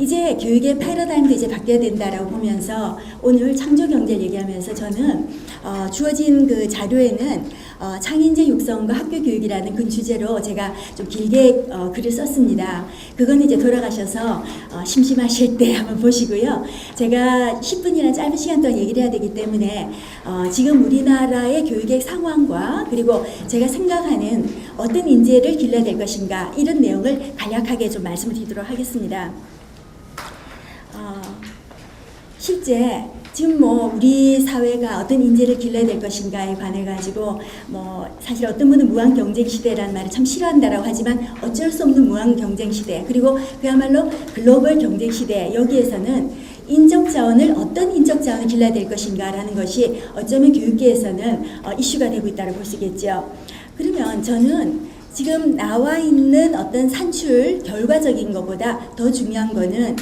이제 교육의 패러다임도 이제 바뀌어야 된다라고 보면서 오늘 창조 경제를 얘기하면서 저는 주어진 그 자료에는 창의인재 육성과 학교 교육이라는 그 주제로 제가 좀 길게 글을 썼습니다. 그건 이제 돌아가셔서 심심하실 때 한번 보시고요. 제가 10분이나 짧은 시간 동안 얘기를 해야 되기 때문에 지금 우리나라의 교육의 상황과 그리고 제가 생각하는 어떤 인재를 길러야 될 것인가 이런 내용을 간략하게 좀 말씀을 드리도록 하겠습니다. 실제 지금 뭐 우리 사회가 어떤 인재를 길러야 될 것인가에 관해 가지고 뭐 사실 어떤 분은 무한 경쟁 시대라는 말을 참 싫어한다라고 하지만 어쩔 수 없는 무한 경쟁 시대, 그리고 그야말로 글로벌 경쟁 시대, 여기에서는 인적 자원을 어떤 인적 자원을 길러야 될 것인가라는 것이 어쩌면 교육계에서는 이슈가 되고 있다고 볼 수 있겠죠. 그러면 저는 지금 나와 있는 어떤 산출 결과적인 것보다 더 중요한 거는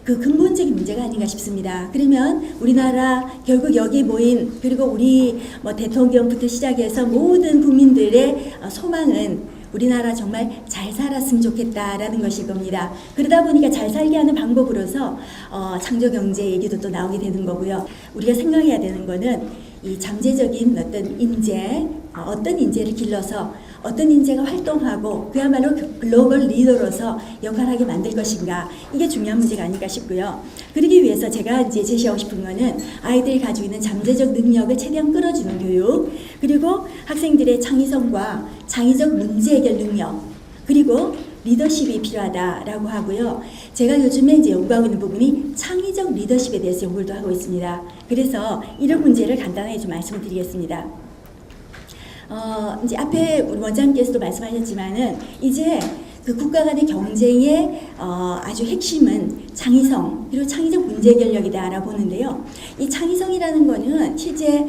그 근본적인 문제가 아닌가 싶습니다. 그러면 우리나라 결국 여기 모인 그리고 우리 뭐 대통령부터 시작해서 모든 국민들의 소망은 우리나라 정말 잘 살았으면 좋겠다라는 것일 겁니다. 그러다 보니까 잘 살게 하는 방법으로서 창조경제 얘기도 또 나오게 되는 거고요. 우리가 생각해야 되는 거는 이 잠재적인 어떤 인재, 어떤 인재를 길러서 어떤 인재가 활동하고 그야말로 글로벌 리더로서 역할하게 만들 것인가, 이게 중요한 문제가 아닐까 싶고요. 그러기 위해서 제가 이제 제시하고 싶은 거는 아이들이 가지고 있는 잠재적 능력을 최대한 끌어주는 교육, 그리고 학생들의 창의성과 창의적 문제 해결 능력, 그리고 리더십이 필요하다라고 하고요. 제가 요즘에 이제 연구하고 있는 부분이 창의적 리더십에 대해서 연구를 하고 있습니다. 그래서 이런 문제를 간단하게 좀 말씀을 드리겠습니다. 이제 앞에 우리 원장님께서도 말씀하셨지만은 이제 그 국가 간의 경쟁의 아주 핵심은 창의성 그리고 창의적 문제 해결력이다 알아보는데요. 이 창의성이라는 거는 실제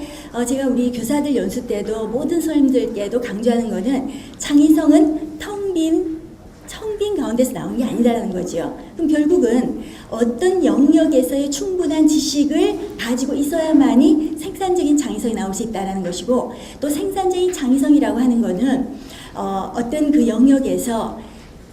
제가 우리 교사들 연수 때도 모든 선생님들께도 강조하는 거는 창의성은 텅 빈 가운데서 나온 게 아니다라는 거죠. 그럼 결국은 어떤 영역에서의 충분한 지식을 가지고 있어야만이 생산적인 창의성이 나올 수 있다는 것이고, 또 생산적인 창의성이라고 하는 거는 어떤 그 영역에서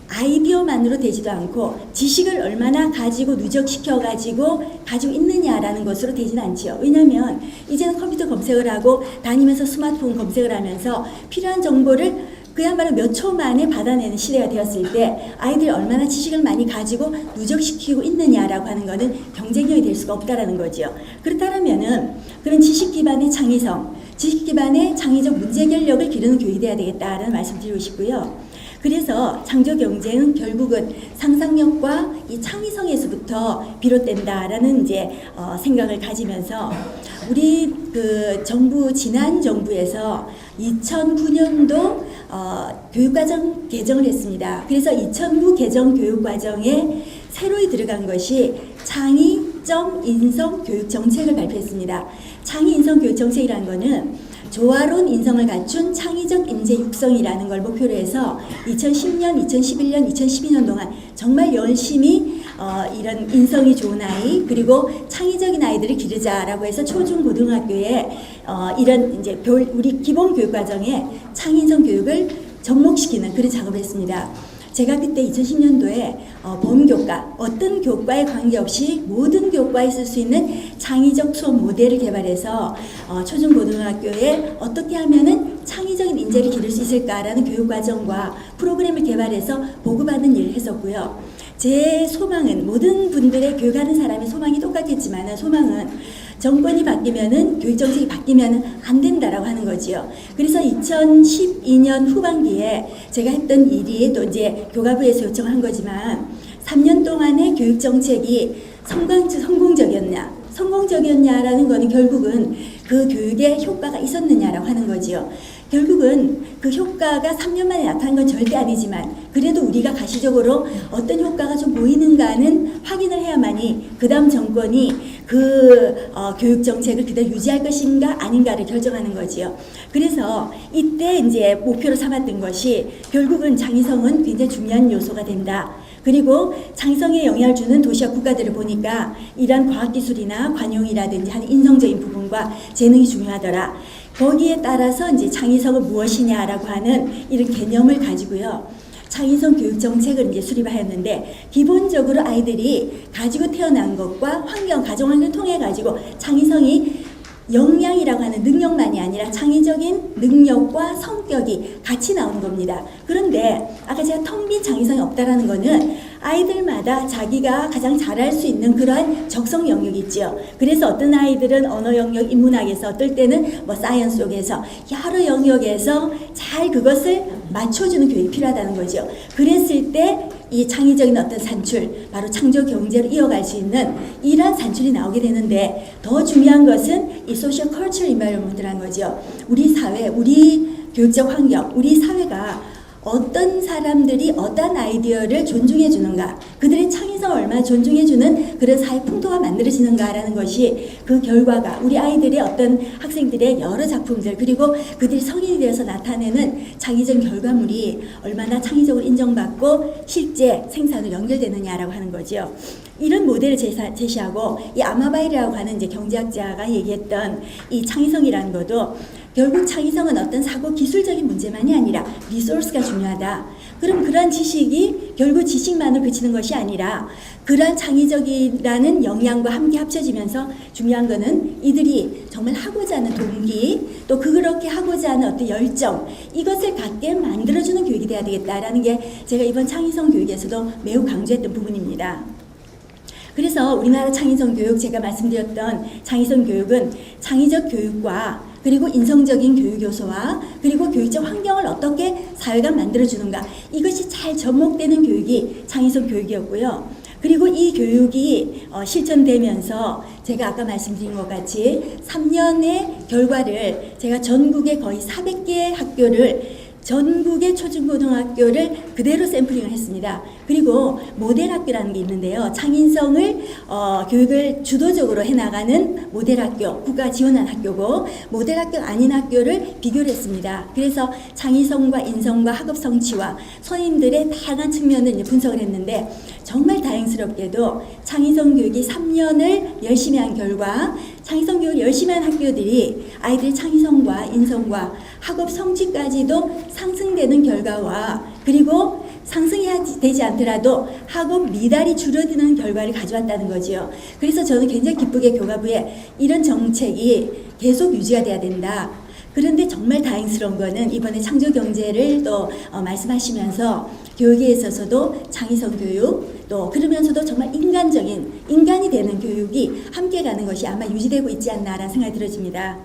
아이디어만으로 되지도 않고 지식을 얼마나 가지고 누적시켜 가지고 있느냐라는 것으로 되지는 않죠. 왜냐하면 이제는 컴퓨터 검색을 하고 다니면서 스마트폰 검색을 하면서 필요한 정보를 그야말로 몇 초 만에 받아내는 시대가 되었을 때 아이들이 얼마나 지식을 많이 가지고 누적시키고 있느냐라고 하는 것은 경쟁력이 될 수가 없다라는 거죠. 그렇다면은 그런 지식 기반의 창의성, 지식 기반의 창의적 문제 해결력을 기르는 교육이 돼야 되겠다라는 말씀 드리고 싶고요. 그래서 창조 경제는 결국은 상상력과 이 창의성에서부터 비롯된다라는 이제 생각을 가지면서 우리 그 정부 지난 정부에서 2009년도 교육과정 개정을 했습니다. 그래서 2009 개정 교육과정에 새로이 들어간 것이 창의적 인성 교육 정책을 발표했습니다. 창의 인성 교육 정책이라는 거는 조화로운 인성을 갖춘 창의적 인재 육성이라는 걸 목표로 해서 2010년, 2011년, 2012년 동안 정말 열심히 이런 인성이 좋은 아이 그리고 창의적인 아이들을 기르자라고 해서 초중 고등학교에 이런 이제 우리 기본 교육 과정에 창의인성 교육을 접목시키는 그런 작업을 했습니다. 제가 그때 2010년도에 범교과, 어떤 교과에 관계없이 모든 교과에 쓸 수 있는 창의적 수업 모델을 개발해서 초중고등학교에 어떻게 하면은 창의적인 인재를 기를 수 있을까라는 교육과정과 프로그램을 개발해서 보고받는 일을 했었고요. 제 소망은, 모든 분들의 교육하는 사람의 소망이 똑같겠지만 소망은 정권이 바뀌면은 교육정책이 바뀌면은 안 된다라고 하는 거지요. 그래서 2012년 후반기에 제가 했던 일이 또 이제 교과부에서 요청한 거지만 3년 동안의 교육정책이 성공적이었냐라는 거는 결국은 그 교육에 효과가 있었느냐라고 하는 거지요. 결국은 그 효과가 3년 만에 나타난 건 절대 아니지만 그래도 우리가 가시적으로 어떤 효과가 좀 보이는가는 확인을 해야만이 그 다음 정권이 그 교육 정책을 그대로 유지할 것인가 아닌가를 결정하는 거지요. 그래서 이때 이제 목표로 삼았던 것이 결국은 창의성은 굉장히 중요한 요소가 된다. 그리고 창의성에 영향을 주는 도시와 국가들을 보니까 이러한 과학기술이나 관용이라든지 하는 인성적인 부분과 재능이 중요하더라. 거기에 따라서 이제 창의성은 무엇이냐라고 하는 이런 개념을 가지고요. 창의성 교육 정책을 이제 수립하였는데, 기본적으로 아이들이 가지고 태어난 것과 환경, 가정 환경을 통해 가지고 창의성이 역량이라고 하는 능력만이 아니라 창의적인 능력과 성격이 같이 나오는 겁니다. 그런데 아까 제가 텅 빈 창의성이 없다라는 거는 아이들마다 자기가 가장 잘할 수 있는 그러한 적성 영역이 있죠. 그래서 어떤 아이들은 언어 영역, 인문학에서, 어떨 때는 뭐 사이언스 쪽에서 여러 영역에서 잘 그것을 맞춰주는 교육이 필요하다는 거죠. 그랬을 때 이 창의적인 어떤 산출, 바로 창조 경제로 이어갈 수 있는 이러한 산출이 나오게 되는데, 더 중요한 것은 이 소셜 컬처 인바이러먼트라는 거죠. 우리 사회, 우리 교육적 환경, 우리 사회가 어떤 사람들이 어떤 아이디어를 존중해 주는가, 그들의 창의성을 얼마나 존중해 주는 그런 사회 풍토가 만들어지는가라는 것이, 그 결과가 우리 아이들의 어떤 학생들의 여러 작품들, 그리고 그들이 성인이 되어서 나타내는 창의적 결과물이 얼마나 창의적으로 인정받고 실제 생산으로 연결되느냐라고 하는 거죠. 이런 모델을 제시하고, 이 아마바이라고 하는 이제 경제학자가 얘기했던 이 창의성이라는 것도, 결국 창의성은 어떤 사고 기술적인 문제만이 아니라 리소스가 중요하다. 그럼 그러한 지식이 결국 지식만을 그치는 것이 아니라 그러한 창의적이라는 역량과 함께 합쳐지면서 중요한 것은 이들이 정말 하고자 하는 동기, 또 그렇게 하고자 하는 어떤 열정, 이것을 갖게 만들어주는 교육이 돼야 되겠다라는 게 제가 이번 창의성 교육에서도 매우 강조했던 부분입니다. 그래서 우리나라 창의성 교육, 제가 말씀드렸던 창의성 교육은 창의적 교육과 그리고 인성적인 교육 요소와 그리고 교육적 환경을 어떻게 사회가 만들어주는가, 이것이 잘 접목되는 교육이 창의성 교육이었고요. 그리고 이 교육이 실천되면서 제가 아까 말씀드린 것 같이 3년의 결과를 제가 전국의 거의 400개 학교를, 전국의 초중고등학교를 그대로 샘플링을 했습니다. 그리고 모델학교라는 게 있는데요. 창의성을 교육을 주도적으로 해나가는 모델학교, 국가 지원한 학교고, 모델학교 아닌 학교를 비교를 했습니다. 그래서 창의성과 인성과 학업 성취와 선임들의 다양한 측면을 이제 분석을 했는데, 정말 다행스럽게도 창의성 교육이 3년을 열심히 한 결과, 창의성 교육을 열심히 한 학교들이 아이들의 창의성과 인성과 학업 성취까지도 상승되는 결과와, 그리고 상승이 되지 않더라도 학업 미달이 줄어드는 결과를 가져왔다는 거지요. 그래서 저는 굉장히 기쁘게 교과부에 이런 정책이 계속 유지가 돼야 된다. 그런데 정말 다행스러운 거는 이번에 창조경제를 또 말씀하시면서 교육에 있어서도 창의성 교육, 또 그러면서도 정말 인간적인, 인간이 되는 교육이 함께 가는 것이 아마 유지되고 있지 않나라는 생각이 들어집니다.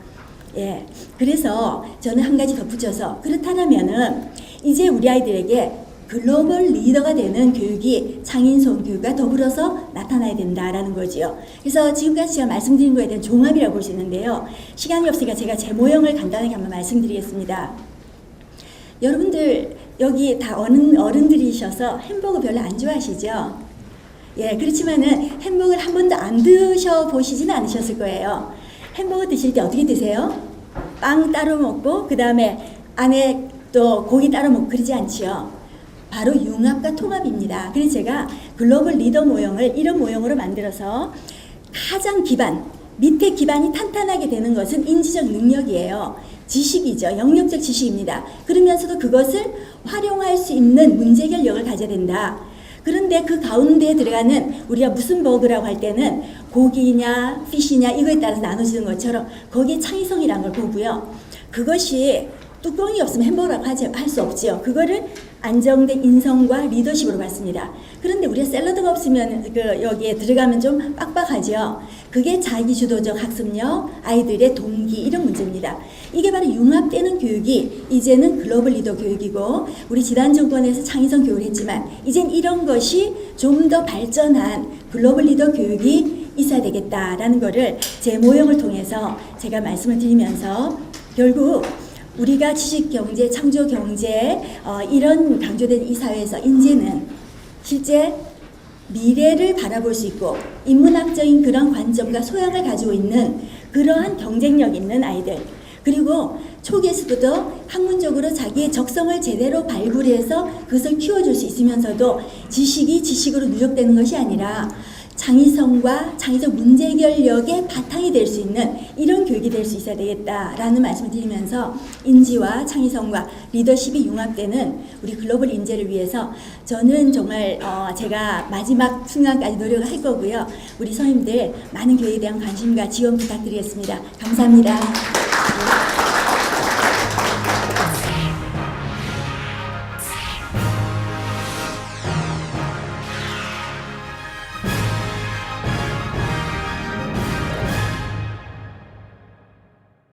예, 그래서 저는 한 가지 덧붙여서, 그렇다면은 이제 우리 아이들에게 글로벌 리더가 되는 교육이 창의성 교육과 더불어서 나타나야 된다라는 거지요. 그래서 지금까지 제가 말씀드린 거에 대한 종합이라고 볼 수 있는데요. 시간이 없으니까 제가 제 모형을 간단하게 한번 말씀드리겠습니다. 여러분들 여기 다 어른들이셔서 햄버거 별로 안 좋아하시죠? 예, 그렇지만은 햄버거를 한 번도 안 드셔보시지는 않으셨을 거예요. 햄버거 드실 때 어떻게 드세요? 빵 따로 먹고 그 다음에 안에 또 고기 따로 먹고 그러지 않지요. 바로 융합과 통합입니다. 그래서 제가 글로벌 리더 모형을 이런 모형으로 만들어서, 가장 기반, 밑에 기반이 탄탄하게 되는 것은 인지적 능력이에요. 지식이죠. 영역적 지식입니다. 그러면서도 그것을 활용할 수 있는 문제 해결력을 가져야 된다. 그런데 그 가운데에 들어가는, 우리가 무슨 버거라고 할 때는 고기냐 피시냐 이거에 따라서 나눠지는 것처럼 거기에 창의성이라는 걸 보고요. 그것이 뚜껑이 없으면 햄버거라고 할 수 없지요. 그거를 안정된 인성과 리더십으로 봤습니다. 그런데 우리가 샐러드가 없으면 여기에 들어가면 좀 빡빡하죠. 그게 자기주도적 학습력, 아이들의 동기, 이런 문제입니다. 이게 바로 융합되는 교육이 이제는 글로벌 리더 교육이고, 우리 지난 정권에서 창의성 교육을 했지만 이젠 이런 것이 좀 더 발전한 글로벌 리더 교육이 있어야 되겠다라는 거를 제 모형을 통해서 제가 말씀을 드리면서, 결국 우리가 지식경제, 창조경제 이런 강조된 이 사회에서 이제는 실제 미래를 바라볼 수 있고 인문학적인 그런 관점과 소양을 가지고 있는 그러한 경쟁력 있는 아이들, 그리고 초기에서부터 학문적으로 자기의 적성을 제대로 발굴해서 그것을 키워줄 수 있으면서도 지식이 지식으로 누적되는 것이 아니라 창의성과 창의적 문제결력의 바탕이 될 수 있는 이런 교육이 될 수 있어야 되겠다라는 말씀을 드리면서 인지와 창의성과 리더십이 융합되는 우리 글로벌 인재를 위해서 저는 정말 제가 마지막 순간까지 노력을 할 거고요. 우리 선생님들 많은 교육에 대한 관심과 지원 부탁드리겠습니다. 감사합니다.